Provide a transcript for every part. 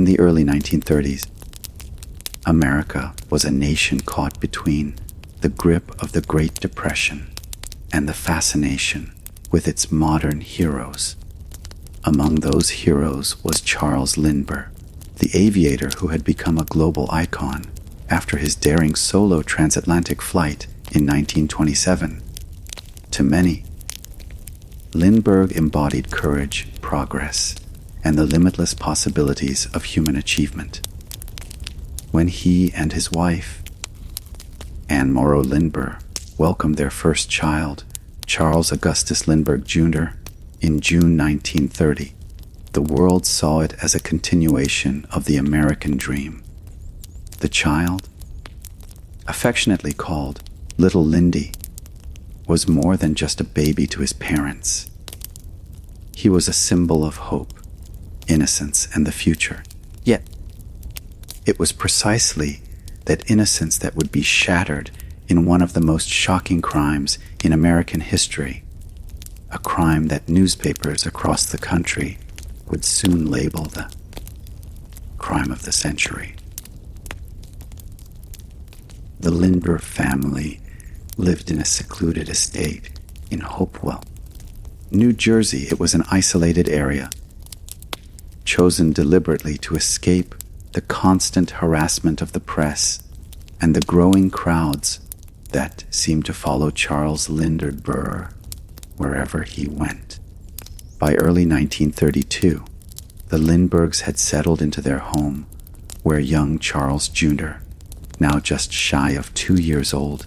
the early 1930s, America was a nation caught between the grip of the Great Depression and the fascination with its modern heroes. Among those heroes was Charles Lindbergh, the aviator who had become a global icon after his daring solo transatlantic flight in 1927. To many, Lindbergh embodied courage, progress, and the limitless possibilities of human achievement. When he and his wife, Anne Morrow Lindbergh, welcomed their first child, Charles Augustus Lindbergh Jr., in June 1930, the world saw it as a continuation of the American dream. The child, affectionately called Little Lindy, was more than just a baby to his parents. He was a symbol of hope, innocence, and the future. Yet, it was precisely that innocence that would be shattered in one of the most shocking crimes in American history, a crime that newspapers across the country would soon label the crime of the century. The Lindbergh family lived in a secluded estate in Hopewell, New Jersey. It was an isolated area, chosen deliberately to escape the constant harassment of the press and the growing crowds that seemed to follow Charles Lindbergh wherever he went. By early 1932, the Lindberghs had settled into their home, where young Charles Jr., now just shy of 2 years old,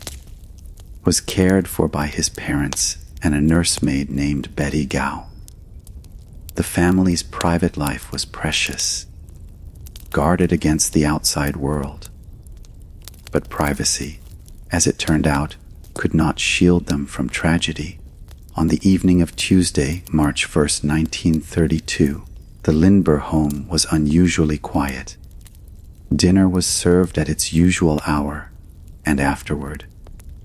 was cared for by his parents and a nursemaid named Betty Gow. The family's private life was precious, guarded against the outside world. But privacy, as it turned out, could not shield them from tragedy. On the evening of Tuesday, March 1st, 1932, the Lindbergh home was unusually quiet. Dinner was served at its usual hour, and afterward,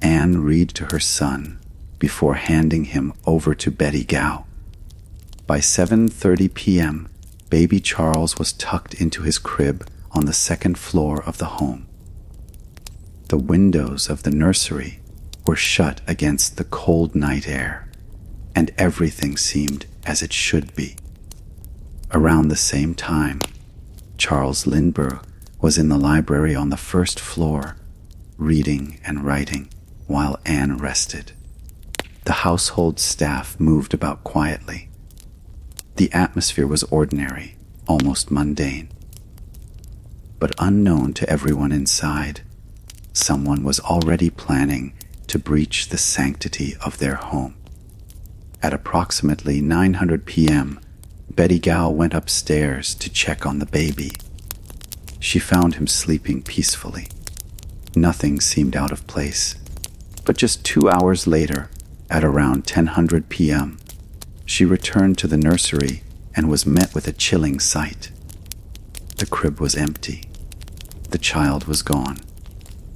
Anne read to her son before handing him over to Betty Gow. By 7:30 p.m., baby Charles was tucked into his crib on the second floor of the home. The windows of the nursery were shut against the cold night air, and everything seemed as it should be. Around the same time, Charles Lindbergh was in the library on the first floor, reading and writing while Anne rested. The household staff moved about quietly. The atmosphere was ordinary, almost mundane. But unknown to everyone inside, someone was already planning to breach the sanctity of their home. At approximately 9:00 p.m., Betty Gow went upstairs to check on the baby. She found him sleeping peacefully. Nothing seemed out of place. But just 2 hours later, at around 10:00 p.m., she returned to the nursery and was met with a chilling sight. The crib was empty. The child was gone.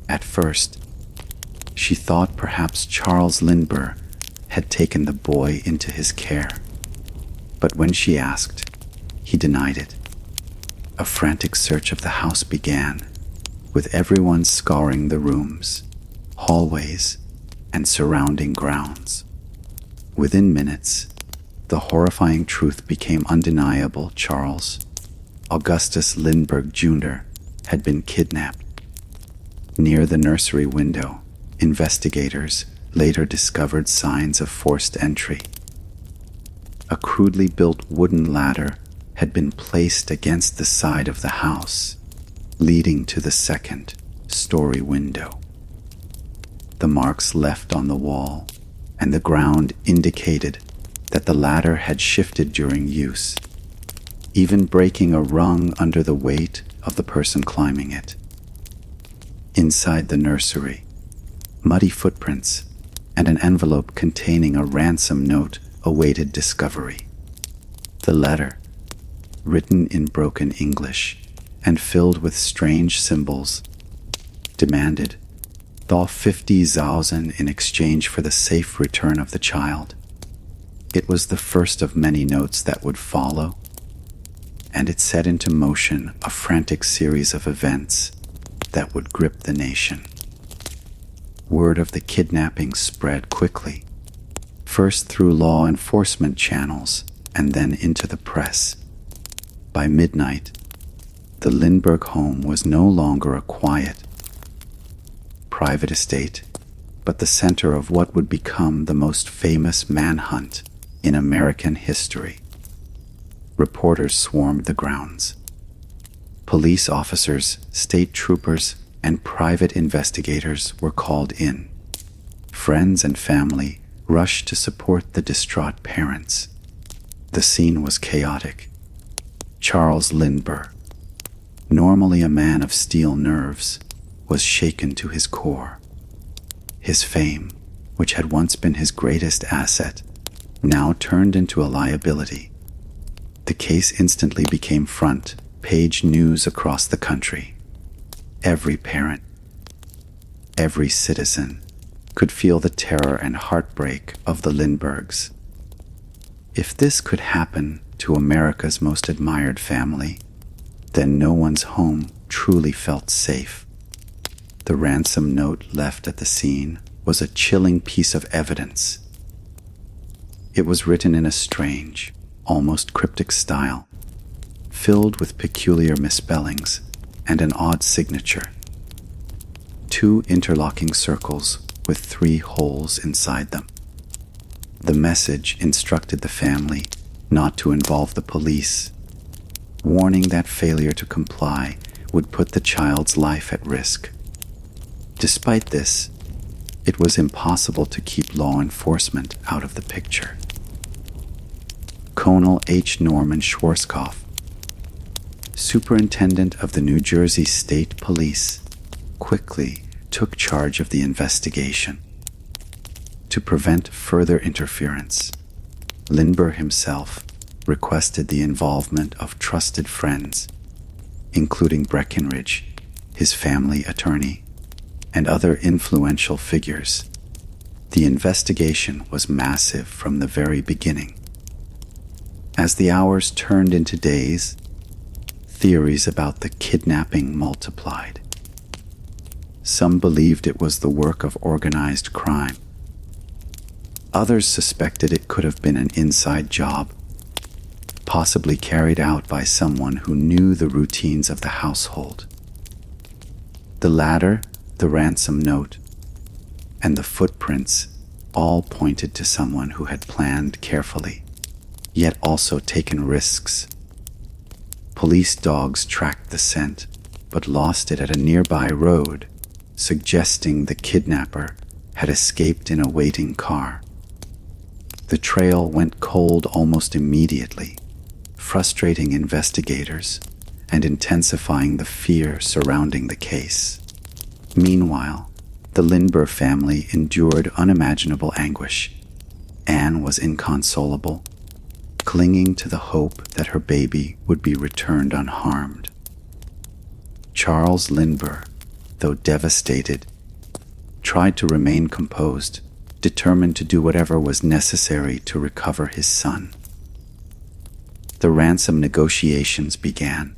At first, she thought perhaps Charles Lindbergh had taken the boy into his care. But when she asked, he denied it. A frantic search of the house began, with everyone scouring the rooms, hallways, and surrounding grounds. Within minutes, the horrifying truth became undeniable. Charles Augustus Lindbergh Jr. had been kidnapped. Near the nursery window, investigators later discovered signs of forced entry. A crudely built wooden ladder had been placed against the side of the house, leading to the second-story window. The marks left on the wall and the ground indicated that the ladder had shifted during use, even breaking a rung under the weight of the person climbing it. Inside the nursery, muddy footprints and an envelope containing a ransom note awaited discovery. The letter, written in broken English and filled with strange symbols, demanded $50,000 in exchange for the safe return of the child. It was the first of many notes that would follow. and it set into motion a frantic series of events that would grip the nation. Word of the kidnapping spread quickly, first through law enforcement channels and then into the press. By midnight, the Lindbergh home was no longer a quiet, private estate, but the center of what would become the most famous manhunt in American history. Reporters swarmed the grounds. Police officers, state troopers, and private investigators were called in. Friends and family rushed to support the distraught parents. The scene was chaotic. Charles Lindbergh, normally a man of steel nerves, was shaken to his core. His fame, which had once been his greatest asset, now turned into a liability. The case instantly became front-page news across the country. Every parent, every citizen, could feel the terror and heartbreak of the Lindberghs. If this could happen to America's most admired family, then no one's home truly felt safe. The ransom note left at the scene was a chilling piece of evidence. It was written in a strange, almost cryptic style, filled with peculiar misspellings and an odd signature. 2 interlocking circles with 3 holes inside them. The message instructed the family not to involve the police, warning that failure to comply would put the child's life at risk. Despite this, it was impossible to keep law enforcement out of the picture. Colonel H. Norman Schwarzkopf, superintendent of the New Jersey State Police, quickly took charge of the investigation. To prevent further interference, Lindbergh himself requested the involvement of trusted friends, including Breckinridge, his family attorney, and other influential figures. The investigation was massive from the very beginning. As the hours turned into days, theories about the kidnapping multiplied. Some believed it was the work of organized crime. Others suspected it could have been an inside job, possibly carried out by someone who knew the routines of the household. The latter, the ransom note, and the footprints all pointed to someone who had planned carefully, yet also taken risks. Police dogs tracked the scent, but lost it at a nearby road, suggesting the kidnapper had escaped in a waiting car. The trail went cold almost immediately, frustrating investigators and intensifying the fear surrounding the case. Meanwhile, the Lindbergh family endured unimaginable anguish. Anne was inconsolable, clinging to the hope that her baby would be returned unharmed. Charles Lindbergh, though devastated, tried to remain composed, determined to do whatever was necessary to recover his son. The ransom negotiations began,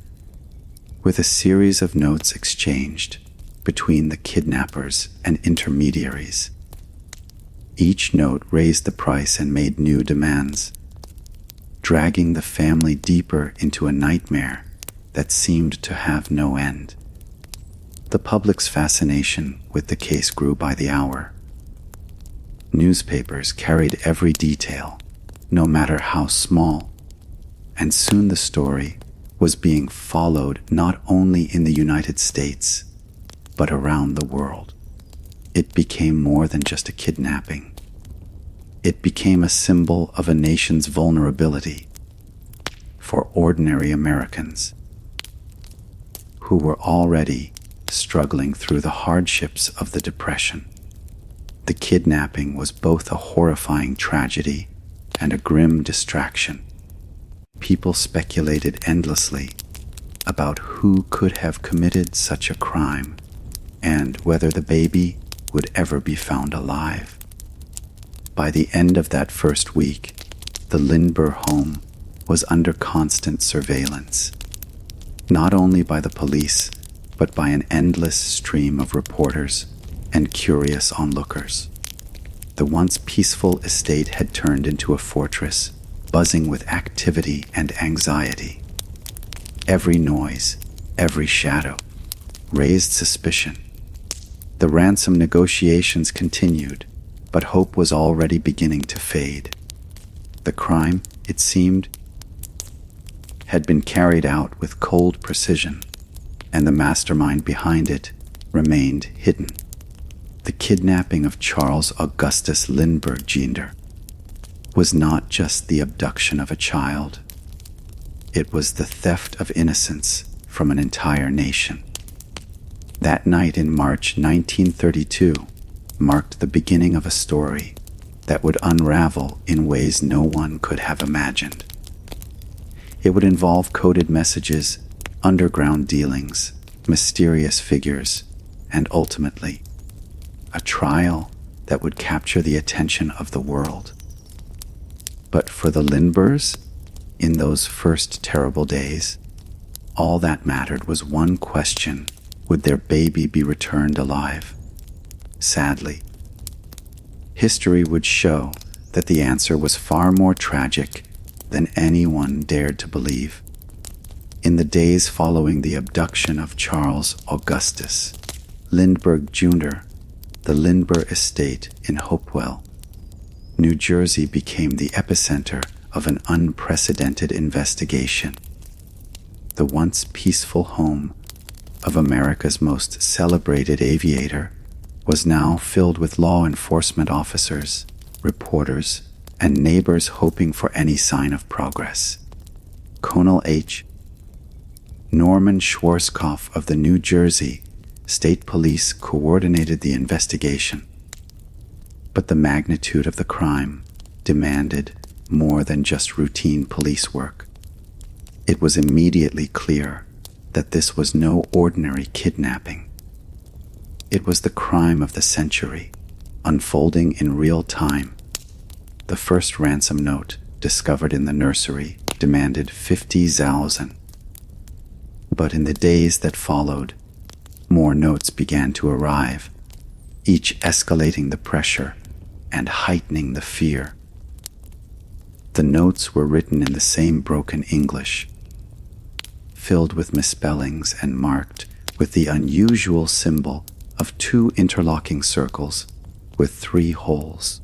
with a series of notes exchanged between the kidnappers and intermediaries. Each note raised the price and made new demands, dragging the family deeper into a nightmare that seemed to have no end. The public's fascination with the case grew by the hour. Newspapers carried every detail, no matter how small, and soon the story was being followed not only in the United States, but around the world. It became more than just a kidnapping. It became a symbol of a nation's vulnerability for ordinary Americans who were already struggling through the hardships of the Depression. The kidnapping was both a horrifying tragedy and a grim distraction. People speculated endlessly about who could have committed such a crime and whether the baby would ever be found alive. By the end of that first week, the Lindbergh home was under constant surveillance, not only by the police, but by an endless stream of reporters and curious onlookers. The once peaceful estate had turned into a fortress, buzzing with activity and anxiety. Every noise, every shadow, raised suspicion. The ransom negotiations continued, but hope was already beginning to fade. The crime, it seemed, had been carried out with cold precision, and the mastermind behind it remained hidden. The kidnapping of Charles Augustus Lindbergh Jr. was not just the abduction of a child. It was the theft of innocence from an entire nation. That night in March 1932 marked the beginning of a story that would unravel in ways no one could have imagined. It would involve coded messages, underground dealings, mysterious figures, and ultimately, a trial that would capture the attention of the world. But for the Lindberghs, in those first terrible days, all that mattered was one question: would their baby be returned alive? Sadly, history would show that the answer was far more tragic than anyone dared to believe. In the days following the abduction of Charles Augustus Lindbergh Jr., the Lindbergh estate in Hopewell, New Jersey became the epicenter of an unprecedented investigation. The once peaceful home of America's most celebrated aviator was now filled with law enforcement officers, reporters, and neighbors hoping for any sign of progress. Colonel H. Norman Schwarzkopf of the New Jersey State Police coordinated the investigation. But the magnitude of the crime demanded more than just routine police work. It was immediately clear that this was no ordinary kidnapping. It was the crime of the century, unfolding in real time. The first ransom note, discovered in the nursery, demanded 50,000. But in the days that followed, more notes began to arrive, each escalating the pressure and heightening the fear. The notes were written in the same broken English, filled with misspellings and marked with the unusual symbol of 2 interlocking circles with 3 holes.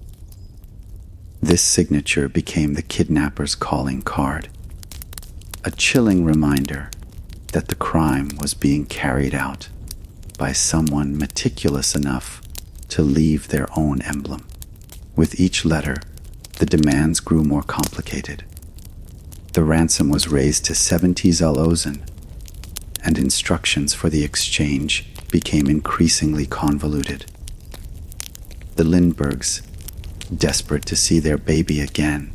This signature became the kidnapper's calling card, a chilling reminder that the crime was being carried out by someone meticulous enough to leave their own emblem. With each letter, the demands grew more complicated. The ransom was raised to 70,000, and instructions for the exchange became increasingly convoluted. The Lindberghs, desperate to see their baby again,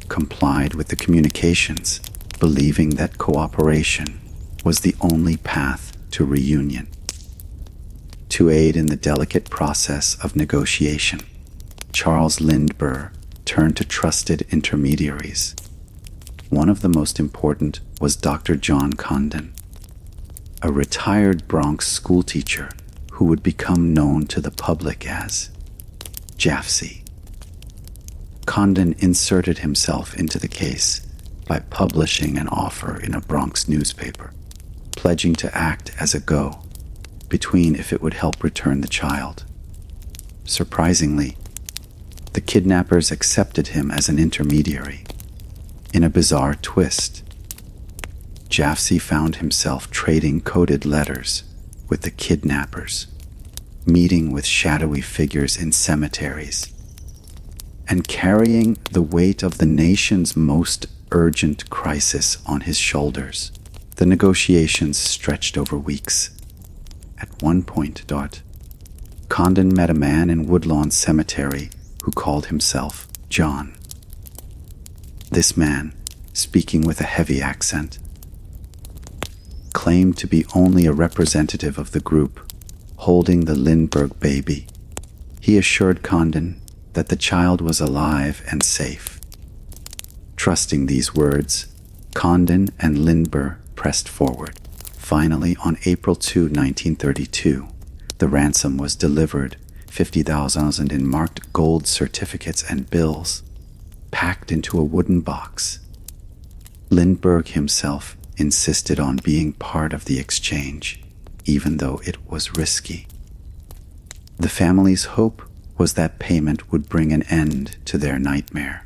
complied with the communications, believing that cooperation was the only path to reunion. To aid in the delicate process of negotiation, Charles Lindbergh turned to trusted intermediaries. One of the most important was Dr. John Condon, a retired Bronx schoolteacher who would become known to the public as Jafsy. Condon inserted himself into the case by publishing an offer in a Bronx newspaper, pledging to act as a go-between if it would help return the child. Surprisingly, the kidnappers accepted him as an intermediary. In a bizarre twist, Jafsy found himself trading coded letters with the kidnappers, meeting with shadowy figures in cemeteries, and carrying the weight of the nation's most urgent crisis on his shoulders. The negotiations stretched over weeks. At one point, Condon met a man in Woodlawn Cemetery who called himself John. This man, speaking with a heavy accent, claimed to be only a representative of the group holding the Lindbergh baby. He assured Condon that the child was alive and safe. Trusting these words, Condon and Lindbergh pressed forward. Finally, on April 2, 1932, the ransom was delivered, 50,000 in marked gold certificates and bills, packed into a wooden box. Lindbergh himself insisted on being part of the exchange, even though it was risky. The family's hope was that payment would bring an end to their nightmare.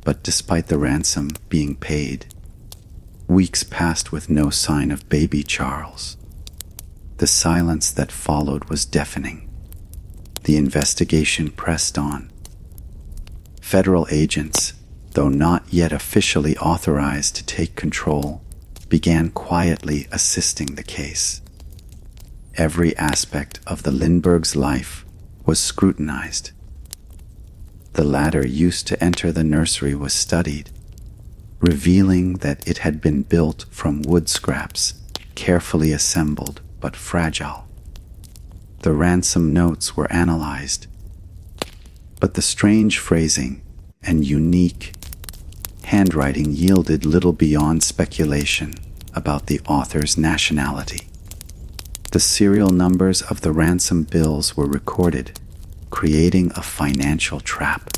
But despite the ransom being paid, weeks passed with no sign of baby Charles. The silence that followed was deafening. The investigation pressed on. Federal agents, though not yet officially authorized to take control, began quietly assisting the case. Every aspect of the Lindbergh's life was scrutinized. The ladder used to enter the nursery was studied, revealing that it had been built from wood scraps, carefully assembled but fragile. The ransom notes were analyzed, but the strange phrasing and unique handwriting yielded little beyond speculation about the author's nationality. The serial numbers of the ransom bills were recorded, creating a financial trap.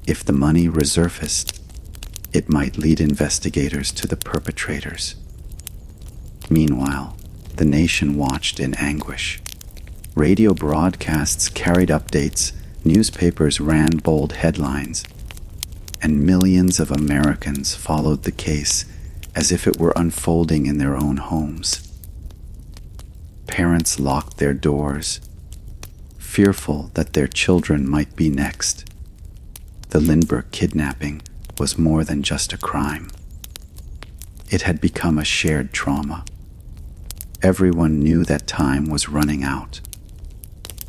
If the money resurfaced, it might lead investigators to the perpetrators. Meanwhile, the nation watched in anguish. Radio broadcasts carried updates, newspapers ran bold headlines, and millions of Americans followed the case as if it were unfolding in their own homes. Parents locked their doors, fearful that their children might be next. The Lindbergh kidnapping was more than just a crime. It had become a shared trauma. Everyone knew that time was running out.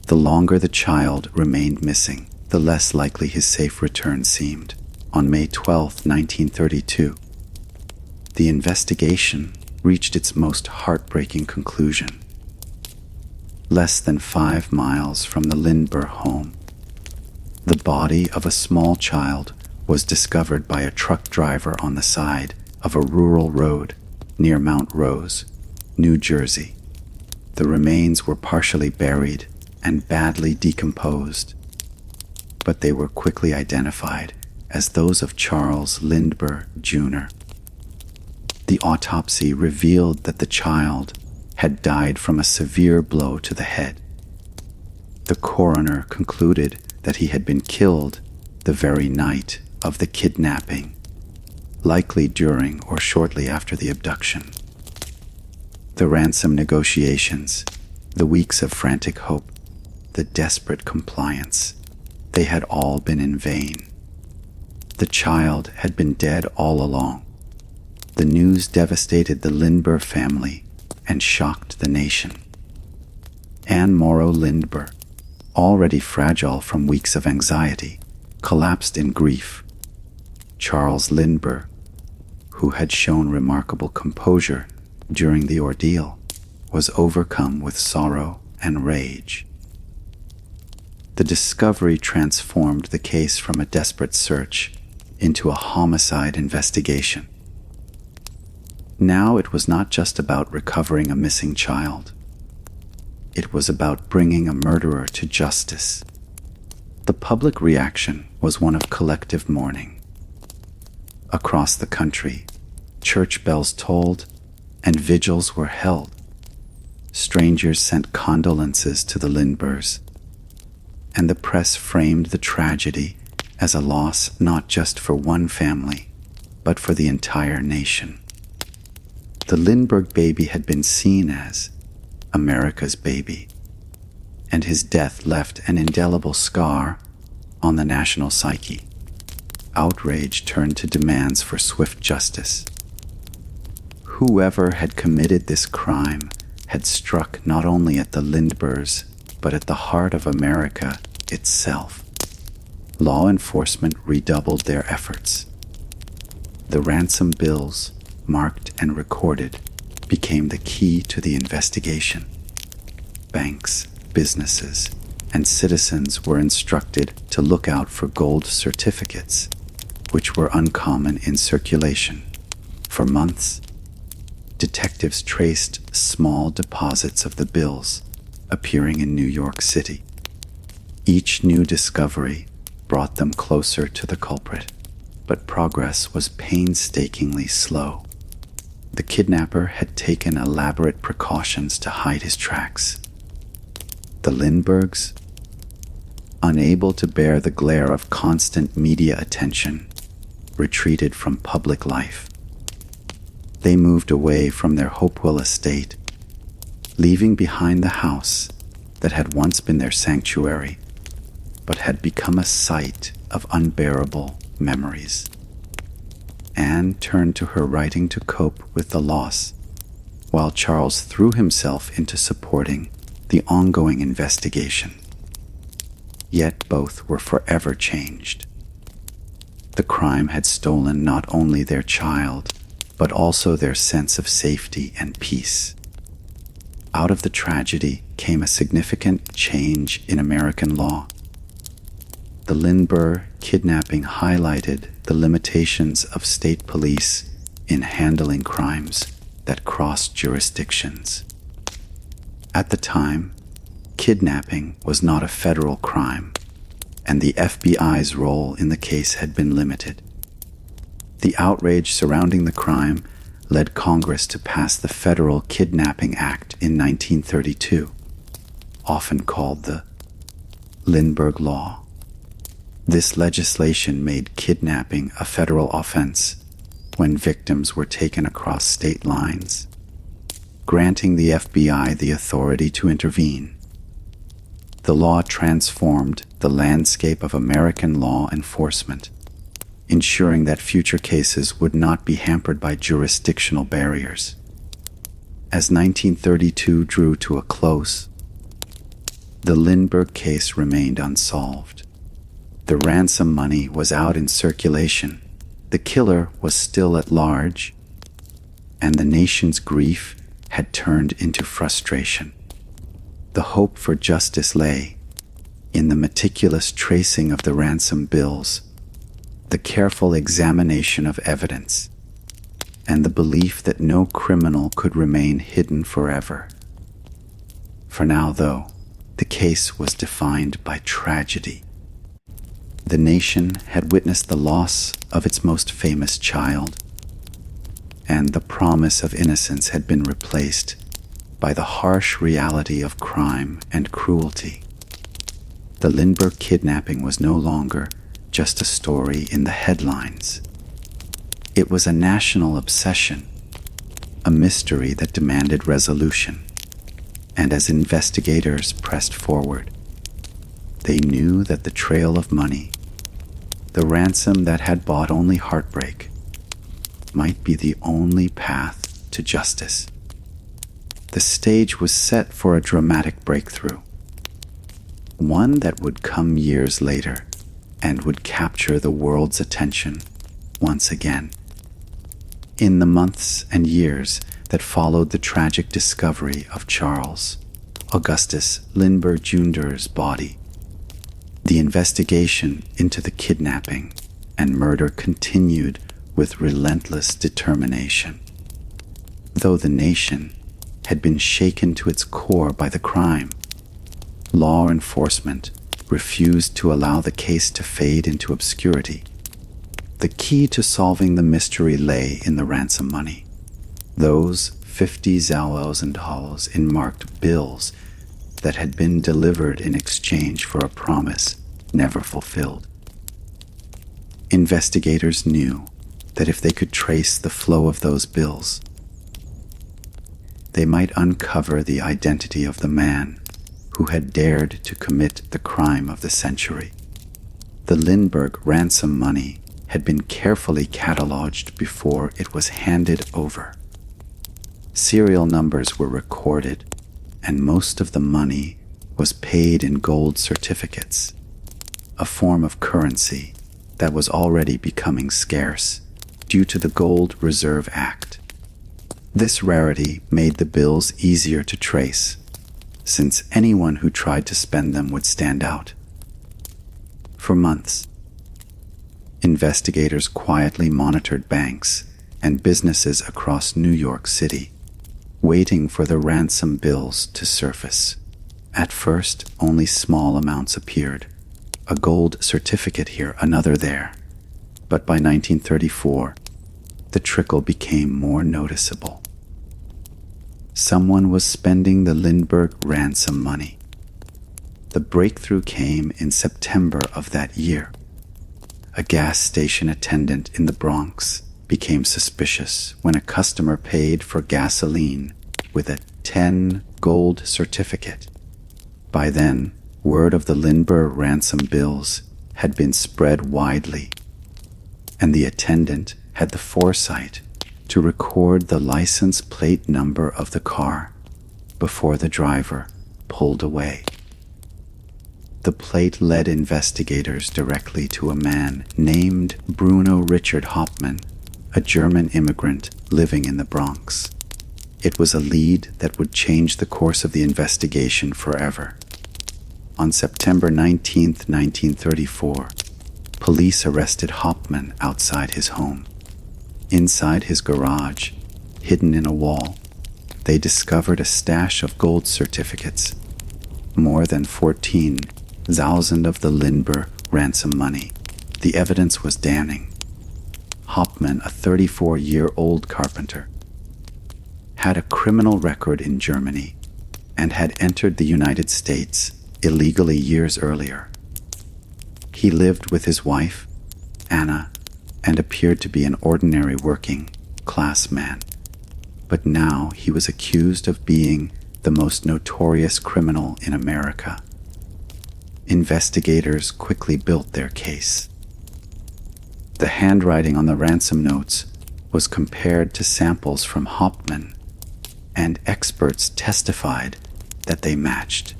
The longer the child remained missing, the less likely his safe return seemed. On May 12, 1932, the investigation reached its most heartbreaking conclusion. Less than 5 miles from the Lindbergh home, the body of a small child was discovered by a truck driver on the side of a rural road near Mount Rose, New Jersey. The remains were partially buried and badly decomposed, but they were quickly identified as those of Charles Lindbergh Jr. The autopsy revealed that the child had died from a severe blow to the head. The coroner concluded that he had been killed the very night of the kidnapping, likely during or shortly after the abduction. The ransom negotiations, the weeks of frantic hope, the desperate compliance, they had all been in vain. The child had been dead all along. The news devastated the Lindbergh family and shocked the nation. Anne Morrow Lindbergh, already fragile from weeks of anxiety, collapsed in grief. Charles Lindbergh, who had shown remarkable composure during the ordeal, was overcome with sorrow and rage. The discovery transformed the case from a desperate search into a homicide investigation. Now it was not just about recovering a missing child. It was about bringing a murderer to justice. The public reaction was one of collective mourning. Across the country, church bells tolled and vigils were held. Strangers sent condolences to the Lindberghs, and the press framed the tragedy as a loss not just for one family, but for the entire nation. The Lindbergh baby had been seen as America's baby, and his death left an indelible scar on the national psyche. Outrage turned to demands for swift justice. Whoever had committed this crime had struck not only at the Lindberghs, but at the heart of America itself. Law enforcement redoubled their efforts. The ransom bills, marked and recorded, became the key to the investigation. Banks, businesses, and citizens were instructed to look out for gold certificates, which were uncommon in circulation. For months, detectives traced small deposits of the bills appearing in New York City. Each new discovery brought them closer to the culprit, but progress was painstakingly slow. The kidnapper had taken elaborate precautions to hide his tracks. The Lindberghs, unable to bear the glare of constant media attention, retreated from public life. They moved away from their Hopewell estate, leaving behind the house that had once been their sanctuary, but had become a site of unbearable memories. Anne turned to her writing to cope with the loss, while Charles threw himself into supporting the ongoing investigation. Yet both were forever changed. The crime had stolen not only their child, but also their sense of safety and peace. Out of the tragedy came a significant change in American law. The Lindbergh kidnapping highlighted the limitations of state police in handling crimes that crossed jurisdictions. At the time, kidnapping was not a federal crime, and the FBI's role in the case had been limited. The outrage surrounding the crime led Congress to pass the Federal Kidnapping Act in 1932, often called the Lindbergh Law. This legislation made kidnapping a federal offense when victims were taken across state lines, granting the FBI the authority to intervene. The law transformed the landscape of American law enforcement, ensuring that future cases would not be hampered by jurisdictional barriers. As 1932 drew to a close, the Lindbergh case remained unsolved. The ransom money was out in circulation, the killer was still at large, and the nation's grief had turned into frustration. The hope for justice lay in the meticulous tracing of the ransom bills, the careful examination of evidence, and the belief that no criminal could remain hidden forever. For now, though, the case was defined by tragedy. The nation had witnessed the loss of its most famous child, and the promise of innocence had been replaced by the harsh reality of crime and cruelty. The Lindbergh kidnapping was no longer just a story in the headlines. It was a national obsession, a mystery that demanded resolution. And as investigators pressed forward, they knew that the trail of money, the ransom that had bought only heartbreak, might be the only path to justice. The stage was set for a dramatic breakthrough, one that would come years later and would capture the world's attention once again. In the months and years that followed the tragic discovery of Charles Augustus Lindbergh Jr.'s body, the investigation into the kidnapping and murder continued with relentless determination. Though the nation had been shaken to its core by the crime, law enforcement refused to allow the case to fade into obscurity. The key to solving the mystery lay in the ransom money, those $50,000 in marked bills that had been delivered in exchange for a promise never fulfilled. Investigators knew that if they could trace the flow of those bills, they might uncover the identity of the man who had dared to commit the crime of the century. The Lindbergh ransom money had been carefully cataloged before it was handed over. Serial numbers were recorded, and most of the money was paid in gold certificates, a form of currency that was already becoming scarce due to the Gold Reserve Act. This rarity made the bills easier to trace, since anyone who tried to spend them would stand out. For months, investigators quietly monitored banks and businesses across New York City, waiting for the ransom bills to surface. At first, only small amounts appeared, a gold certificate here, another there. But by 1934, the trickle became more noticeable. Someone was spending the Lindbergh ransom money. The breakthrough came in September of that year. A gas station attendant in the Bronx became suspicious when a customer paid for gasoline with a 10 gold certificate. By then, word of the Lindbergh ransom bills had been spread widely, and the attendant had the foresight to record the license plate number of the car before the driver pulled away. The plate led investigators directly to a man named Bruno Richard Hauptmann, a German immigrant living in the Bronx. It was a lead that would change the course of the investigation forever. On September 19, 1934, police arrested Hauptmann outside his home. Inside his garage, hidden in a wall, they discovered a stash of gold certificates, more than 14,000 of the Lindbergh ransom money. The evidence was damning. Hauptmann, a 34-year-old carpenter, had a criminal record in Germany and had entered the United States illegally years earlier. He lived with his wife, Anna, and appeared to be an ordinary working-class man. But now he was accused of being the most notorious criminal in America. Investigators quickly built their case. The handwriting on the ransom notes was compared to samples from Hauptmann, and experts testified that they matched.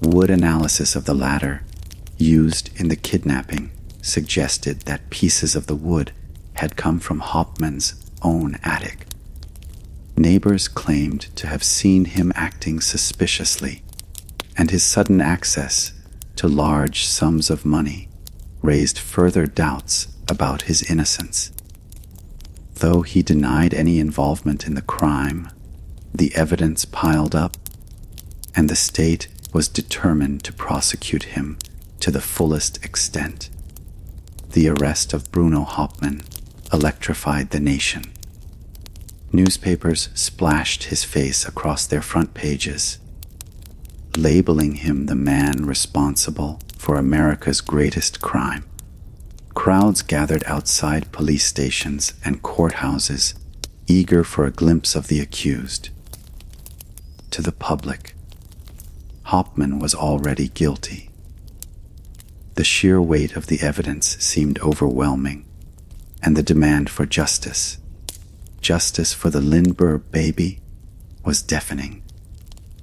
Wood analysis of the latter, used in the kidnapping, suggested that pieces of the wood had come from Hauptmann's own attic. Neighbors claimed to have seen him acting suspiciously, and his sudden access to large sums of money raised further doubts about his innocence. Though he denied any involvement in the crime, the evidence piled up, and the state was determined to prosecute him to the fullest extent. The arrest of Bruno Hauptmann electrified the nation. Newspapers splashed his face across their front pages, labeling him the man responsible for America's greatest crime. Crowds gathered outside police stations and courthouses, eager for a glimpse of the accused. To the public, Hauptmann was already guilty. The sheer weight of the evidence seemed overwhelming, and the demand for justice for the Lindbergh baby, was deafening.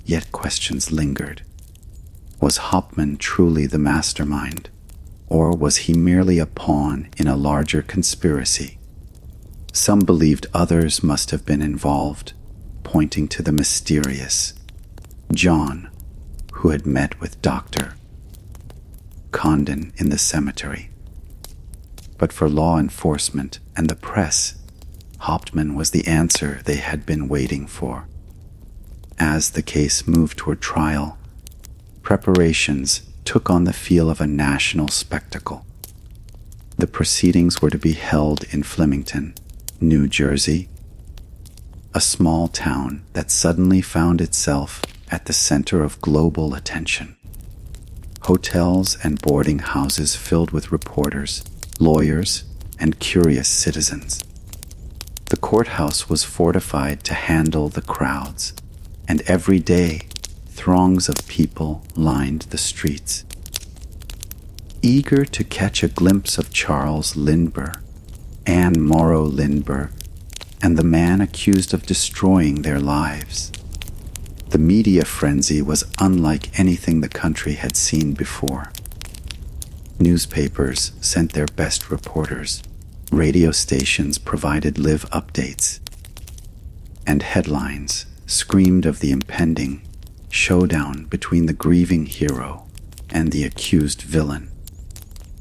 Yet questions lingered. Was Hauptmann truly the mastermind, or was he merely a pawn in a larger conspiracy? Some believed others must have been involved, pointing to the mysterious John, who had met with Dr. Condon in the cemetery. But for law enforcement and the press, Hauptmann was the answer they had been waiting for. As the case moved toward trial, preparations took on the feel of a national spectacle. The proceedings were to be held in Flemington, New Jersey, a small town that suddenly found itself at the center of global attention. Hotels and boarding houses filled with reporters, lawyers, and curious citizens. The courthouse was fortified to handle the crowds, and every day throngs of people lined the streets, eager to catch a glimpse of Charles Lindbergh, Anne Morrow Lindbergh, and the man accused of destroying their lives. The media frenzy was unlike anything the country had seen before. Newspapers sent their best reporters, radio stations provided live updates, and headlines screamed of the impending showdown between the grieving hero and the accused villain.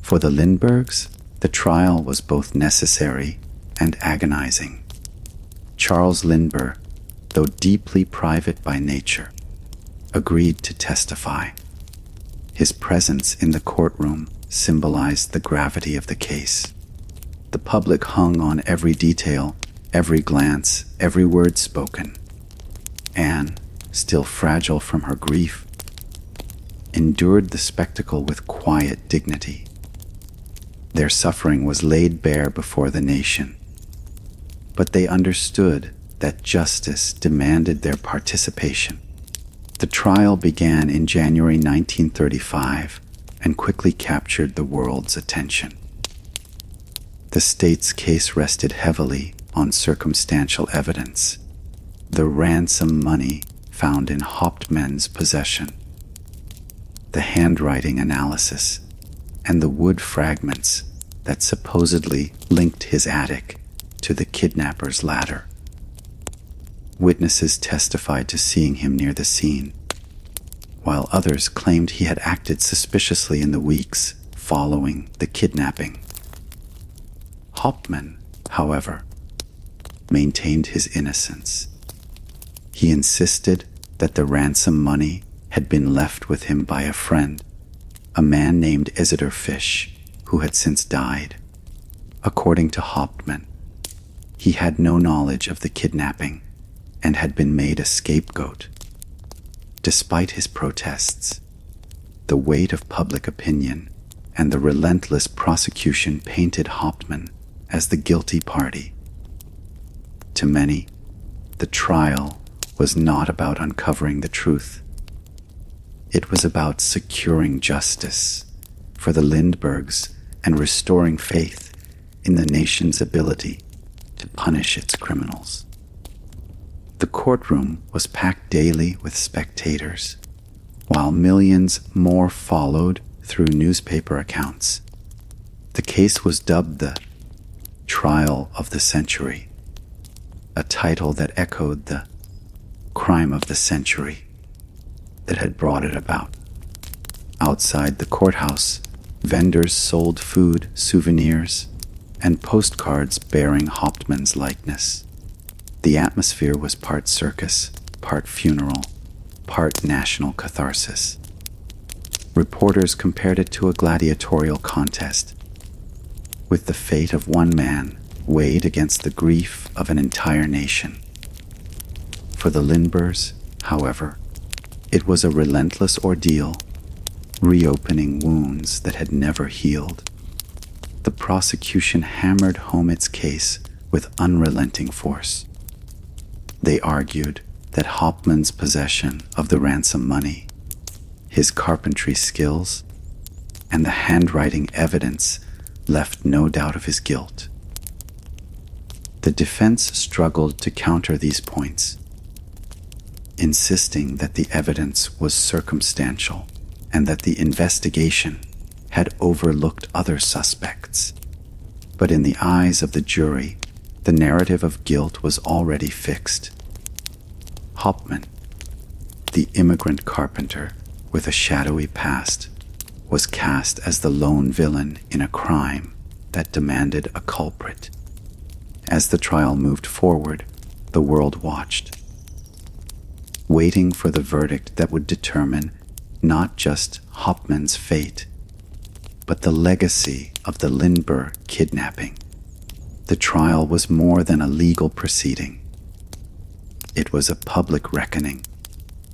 For the Lindberghs, the trial was both necessary and agonizing. Charles Lindbergh, though deeply private by nature, agreed to testify. His presence in the courtroom symbolized the gravity of the case. The public hung on every detail, every glance, every word spoken. Anne, still fragile from her grief, endured the spectacle with quiet dignity. Their suffering was laid bare before the nation, but they understood that justice demanded their participation. The trial began in January 1935 and quickly captured the world's attention. The state's case rested heavily on circumstantial evidence: the ransom money found in Hauptmann's possession, the handwriting analysis, and the wood fragments that supposedly linked his attic to the kidnapper's ladder. Witnesses testified to seeing him near the scene, while others claimed he had acted suspiciously in the weeks following the kidnapping. Hauptmann, however, maintained his innocence. He insisted that the ransom money had been left with him by a friend, a man named Isidor Fish, who had since died. According to Hauptmann, he had no knowledge of the kidnapping and had been made a scapegoat. Despite his protests, the weight of public opinion and the relentless prosecution painted Hauptmann as the guilty party. To many, the trial was not about uncovering the truth. It was about securing justice for the Lindberghs and restoring faith in the nation's ability to punish its criminals. The courtroom was packed daily with spectators, while millions more followed through newspaper accounts. The case was dubbed the Trial of the Century, a title that echoed the crime of the century that had brought it about. Outside the courthouse, vendors sold food, souvenirs, and postcards bearing Hauptmann's likeness. The atmosphere was part circus, part funeral, part national catharsis. Reporters compared it to a gladiatorial contest, with the fate of one man weighed against the grief of an entire nation. For the Lindberghs, however, it was a relentless ordeal, reopening wounds that had never healed. The prosecution hammered home its case with unrelenting force. They argued that Hauptmann's possession of the ransom money, his carpentry skills, and the handwriting evidence left no doubt of his guilt. The defense struggled to counter these points, insisting that the evidence was circumstantial and that the investigation had overlooked other suspects. But in the eyes of the jury, the narrative of guilt was already fixed. Hauptmann, the immigrant carpenter with a shadowy past, was cast as the lone villain in a crime that demanded a culprit. As the trial moved forward, the world watched, waiting for the verdict that would determine not just Hauptmann's fate, but the legacy of the Lindbergh kidnapping. The trial was more than a legal proceeding. It was a public reckoning,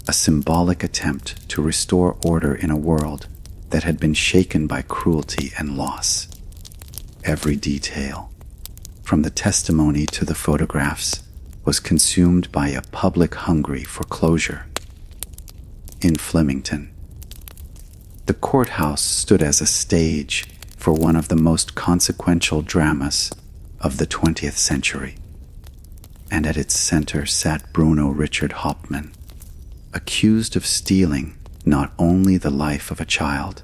a symbolic attempt to restore order in a world that had been shaken by cruelty and loss. Every detail, from the testimony to the photographs, was consumed by a public hungry for closure. In Flemington, the courthouse stood as a stage for one of the most consequential dramas of the 20th century, and at its center sat Bruno Richard Hauptmann, accused of stealing not only the life of a child,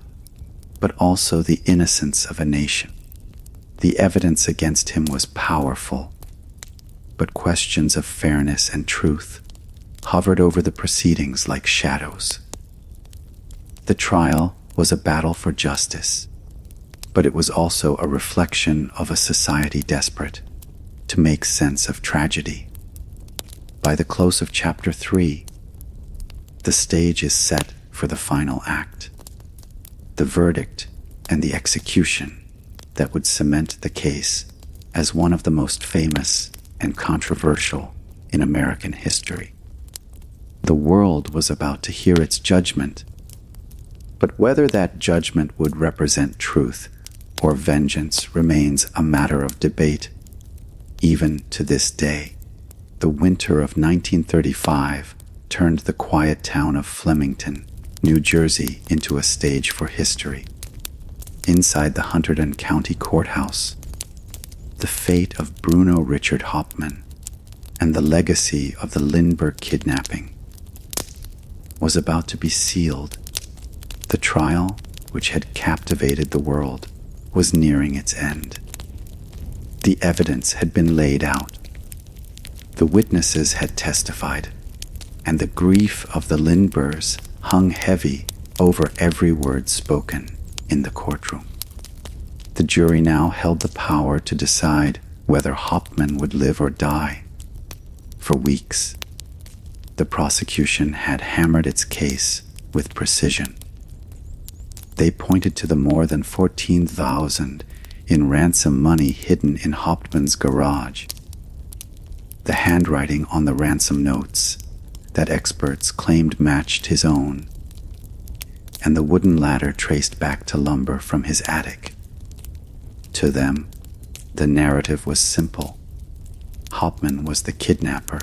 but also the innocence of a nation. The evidence against him was powerful, but questions of fairness and truth hovered over the proceedings like shadows. The trial was a battle for justice, but it was also a reflection of a society desperate to make sense of tragedy. By the close of Chapter 3, the stage is set for the final act, the verdict and the execution that would cement the case as one of the most famous and controversial in American history. The world was about to hear its judgment, but whether that judgment would represent truth or vengeance remains a matter of debate. Even to this day, the winter of 1935 turned the quiet town of Flemington, New Jersey, into a stage for history. Inside the Hunterdon County Courthouse, the fate of Bruno Richard Hauptmann and the legacy of the Lindbergh Kidnapping was about to be sealed. The trial, which had captivated the world, was nearing its end. The evidence had been laid out. The witnesses had testified, and the grief of the Lindberghs hung heavy over every word spoken in the courtroom. The jury now held the power to decide whether Hauptmann would live or die. For weeks, the prosecution had hammered its case with precision. They pointed to the more than $14,000 in ransom money hidden in Hauptmann's garage, the handwriting on the ransom notes that experts claimed matched his own, and the wooden ladder traced back to lumber from his attic. To them, the narrative was simple. Hauptmann was the kidnapper,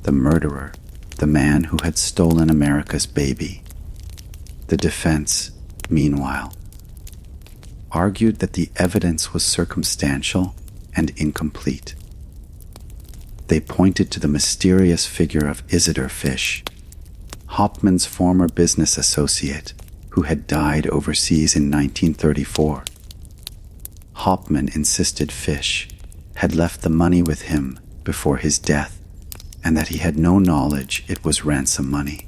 the murderer, the man who had stolen America's baby. The defense, meanwhile, argued that the evidence was circumstantial and incomplete. They pointed to the mysterious figure of Isidor Fish, Hauptmann's former business associate, who had died overseas in 1934. Hauptmann insisted Fish had left the money with him before his death, and that he had no knowledge it was ransom money.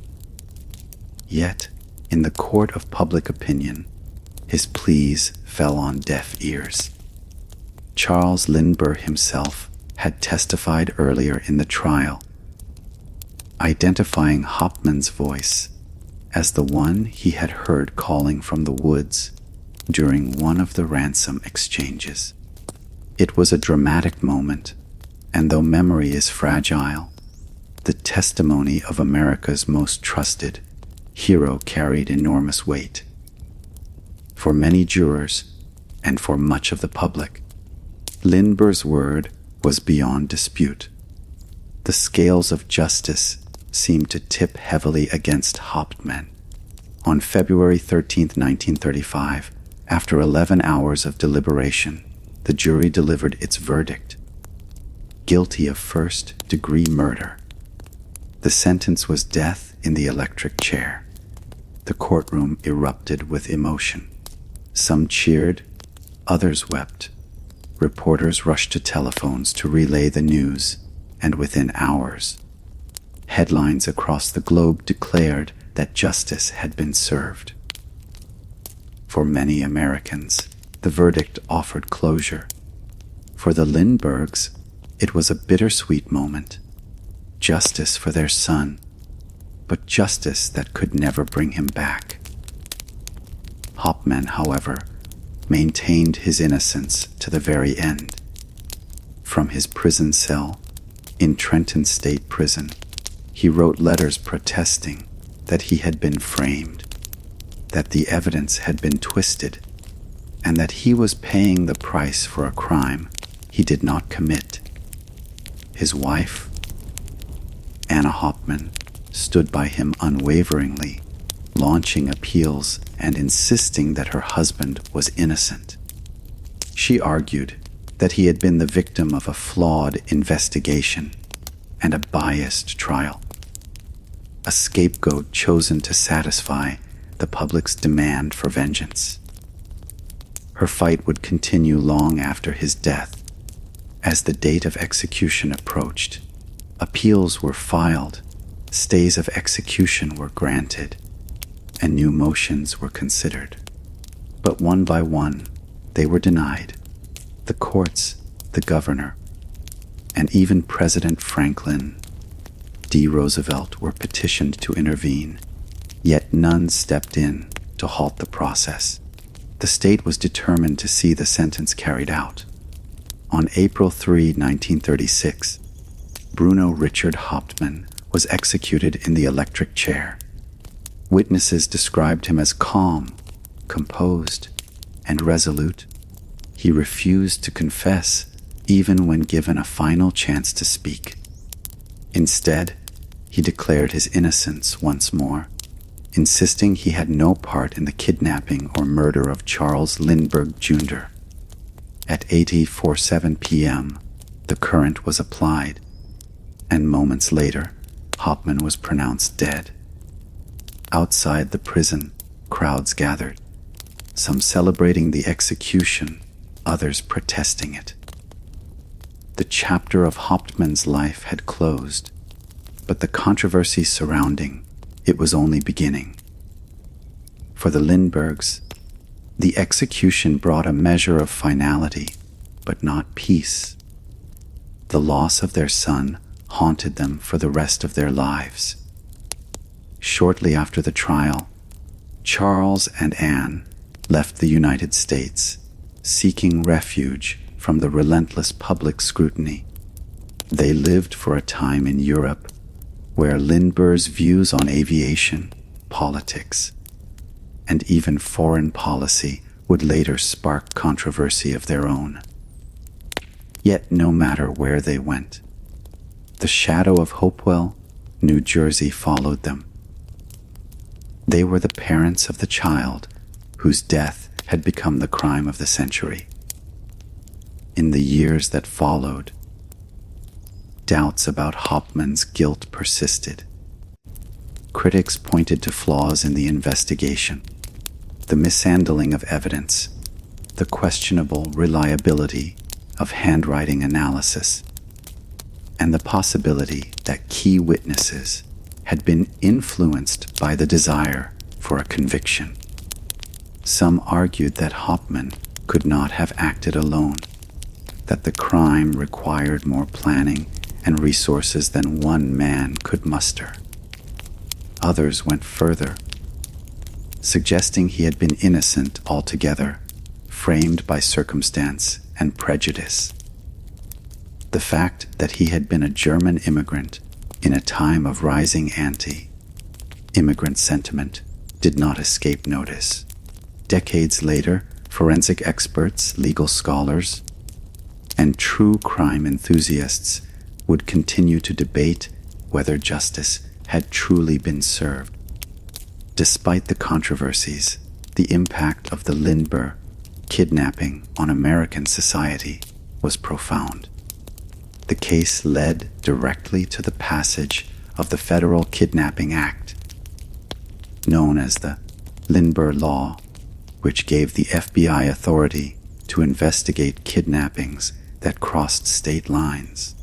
Yet, in the court of public opinion, his pleas fell on deaf ears. Charles Lindbergh himself had testified earlier in the trial, identifying Hauptmann's voice as the one he had heard calling from the woods during one of the ransom exchanges. It was a dramatic moment, and though memory is fragile, the testimony of America's most trusted hero carried enormous weight. For many jurors, and for much of the public, Lindbergh's word was beyond dispute. The scales of justice seemed to tip heavily against Hauptmann. On February 13, 1935, after 11 hours of deliberation, the jury delivered its verdict: guilty of first-degree murder. The sentence was death in the electric chair. The courtroom erupted with emotion. Some cheered, others wept. Reporters rushed to telephones to relay the news, and within hours, headlines across the globe declared that justice had been served. For many Americans, the verdict offered closure. For the Lindberghs, it was a bittersweet moment. Justice for their son, but justice that could never bring him back. Hauptmann, however, maintained his innocence to the very end. From his prison cell in Trenton State Prison, he wrote letters protesting that he had been framed, that the evidence had been twisted, and that he was paying the price for a crime he did not commit. His wife, Anna Hauptmann, stood by him unwaveringly, launching appeals and insisting that her husband was innocent. She argued that he had been the victim of a flawed investigation and a biased trial, a scapegoat chosen to satisfy the public's demand for vengeance. Her fight would continue long after his death. As the date of execution approached, appeals were filed, stays of execution were granted, and new motions were considered. But one by one, they were denied. The courts, the governor, and even President Franklin D. Roosevelt were petitioned to intervene, yet none stepped in to halt the process. The state was determined to see the sentence carried out. On April 3, 1936, Bruno Richard Hauptmann was executed in the electric chair. Witnesses described him as calm, composed, and resolute. He refused to confess even when given a final chance to speak. Instead, he declared his innocence once more, insisting he had no part in the kidnapping or murder of Charles Lindbergh Jr. At 8:47 p.m., the current was applied, and moments later, Hauptmann was pronounced dead. Outside the prison, crowds gathered, some celebrating the execution, others protesting it. The chapter of Hauptmann's life had closed, but the controversy surrounding it was only beginning. For the Lindberghs, the execution brought a measure of finality, but not peace. The loss of their son haunted them for the rest of their lives. Shortly after the trial, Charles and Anne left the United States, seeking refuge from the relentless public scrutiny. They lived for a time in Europe, where Lindbergh's views on aviation, politics, and even foreign policy would later spark controversy of their own. Yet no matter where they went, the shadow of Hopewell, New Jersey followed them. They were the parents of the child whose death had become the crime of the century. In the years that followed, doubts about Hauptmann's guilt persisted. Critics pointed to flaws in the investigation, the mishandling of evidence, the questionable reliability of handwriting analysis, and the possibility that key witnesses had been influenced by the desire for a conviction. Some argued that Hauptmann could not have acted alone, that the crime required more planning and resources than one man could muster. Others went further, suggesting he had been innocent altogether, framed by circumstance and prejudice. The fact that he had been a German immigrant in a time of rising anti-immigrant sentiment did not escape notice. Decades later, forensic experts, legal scholars, and true crime enthusiasts would continue to debate whether justice had truly been served. Despite the controversies, the impact of the Lindbergh kidnapping on American society was profound. The case led directly to the passage of the Federal Kidnapping Act, known as the Lindbergh Law, which gave the FBI authority to investigate kidnappings that crossed state lines.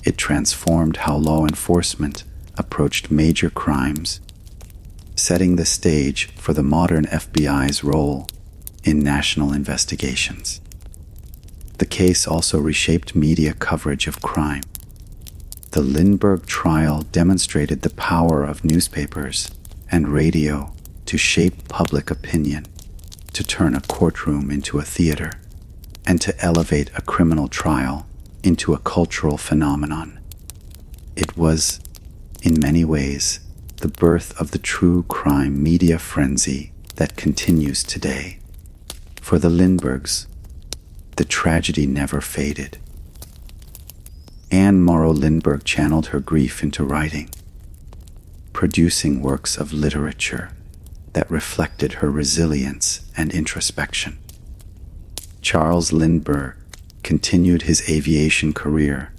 It transformed how law enforcement approached major crimes, setting the stage for the modern FBI's role in national investigations. The case also reshaped media coverage of crime. The Lindbergh trial demonstrated the power of newspapers and radio to shape public opinion, to turn a courtroom into a theater, and to elevate a criminal trial into a cultural phenomenon. It was, in many ways, the birth of the true crime media frenzy that continues today. For the Lindberghs, the tragedy never faded. Anne Morrow Lindbergh channeled her grief into writing, producing works of literature that reflected her resilience and introspection. Charles Lindbergh continued his aviation career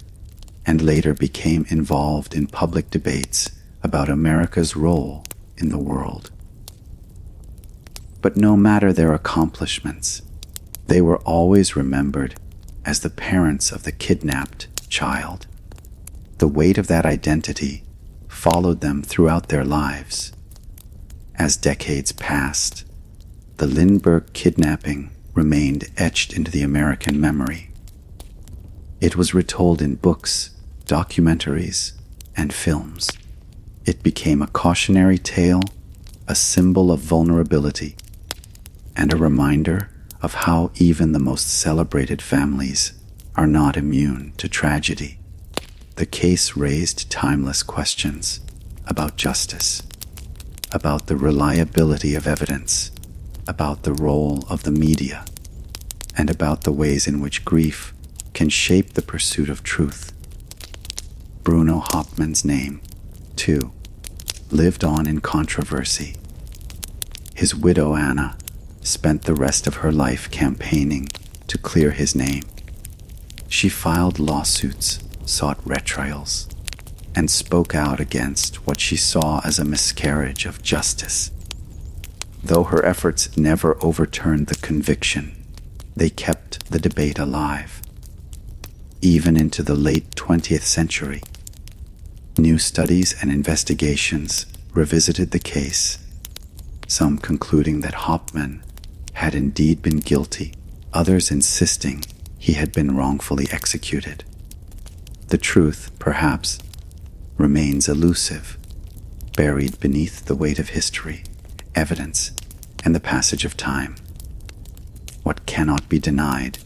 and later became involved in public debates about America's role in the world. But no matter their accomplishments, they were always remembered as the parents of the kidnapped child. The weight of that identity followed them throughout their lives. As decades passed, the Lindbergh kidnapping remained etched into the American memory. It was retold in books, documentaries, and films. It became a cautionary tale, a symbol of vulnerability, and a reminder of how even the most celebrated families are not immune to tragedy. The case raised timeless questions about justice, about the reliability of evidence, about the role of the media, and about the ways in which grief can shape the pursuit of truth. Bruno Hauptmann's name, too, lived on in controversy. His widow Anna spent the rest of her life campaigning to clear his name. She filed lawsuits, sought retrials, and spoke out against what she saw as a miscarriage of justice. Though her efforts never overturned the conviction, they kept the debate alive. Even into the late 20th century, new studies and investigations revisited the case, some concluding that Hauptmann had indeed been guilty, others insisting he had been wrongfully executed. The truth, perhaps, remains elusive, buried beneath the weight of history, evidence, and the passage of time. What cannot be denied,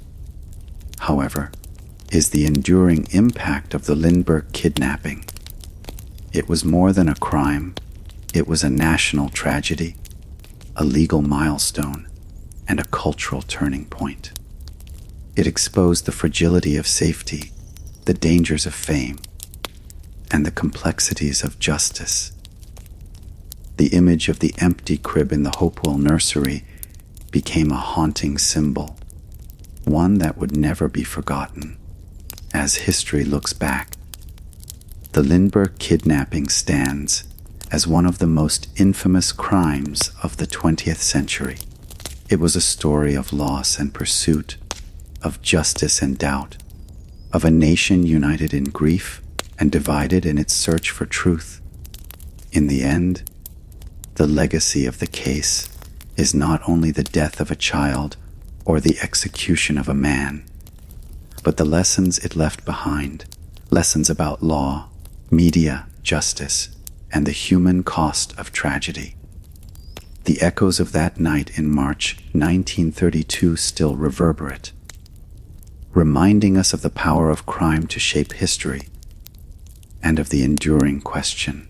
however, is the enduring impact of the Lindbergh kidnapping. It was more than a crime. It was a national tragedy, a legal milestone, and a cultural turning point. It exposed the fragility of safety, the dangers of fame, and the complexities of justice. The image of the empty crib in the Hopewell nursery became a haunting symbol, one that would never be forgotten. As history looks back, the Lindbergh kidnapping stands as one of the most infamous crimes of the 20th century. It was a story of loss and pursuit, of justice and doubt, of a nation united in grief and divided in its search for truth. In the end, the legacy of the case is not only the death of a child or the execution of a man, but the lessons it left behind, lessons about law, media, justice, and the human cost of tragedy. The echoes of that night in March 1932 still reverberate, reminding us of the power of crime to shape history and of the enduring question: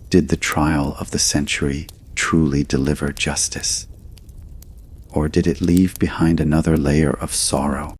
did the trial of the century truly deliver justice? Or did it leave behind another layer of sorrow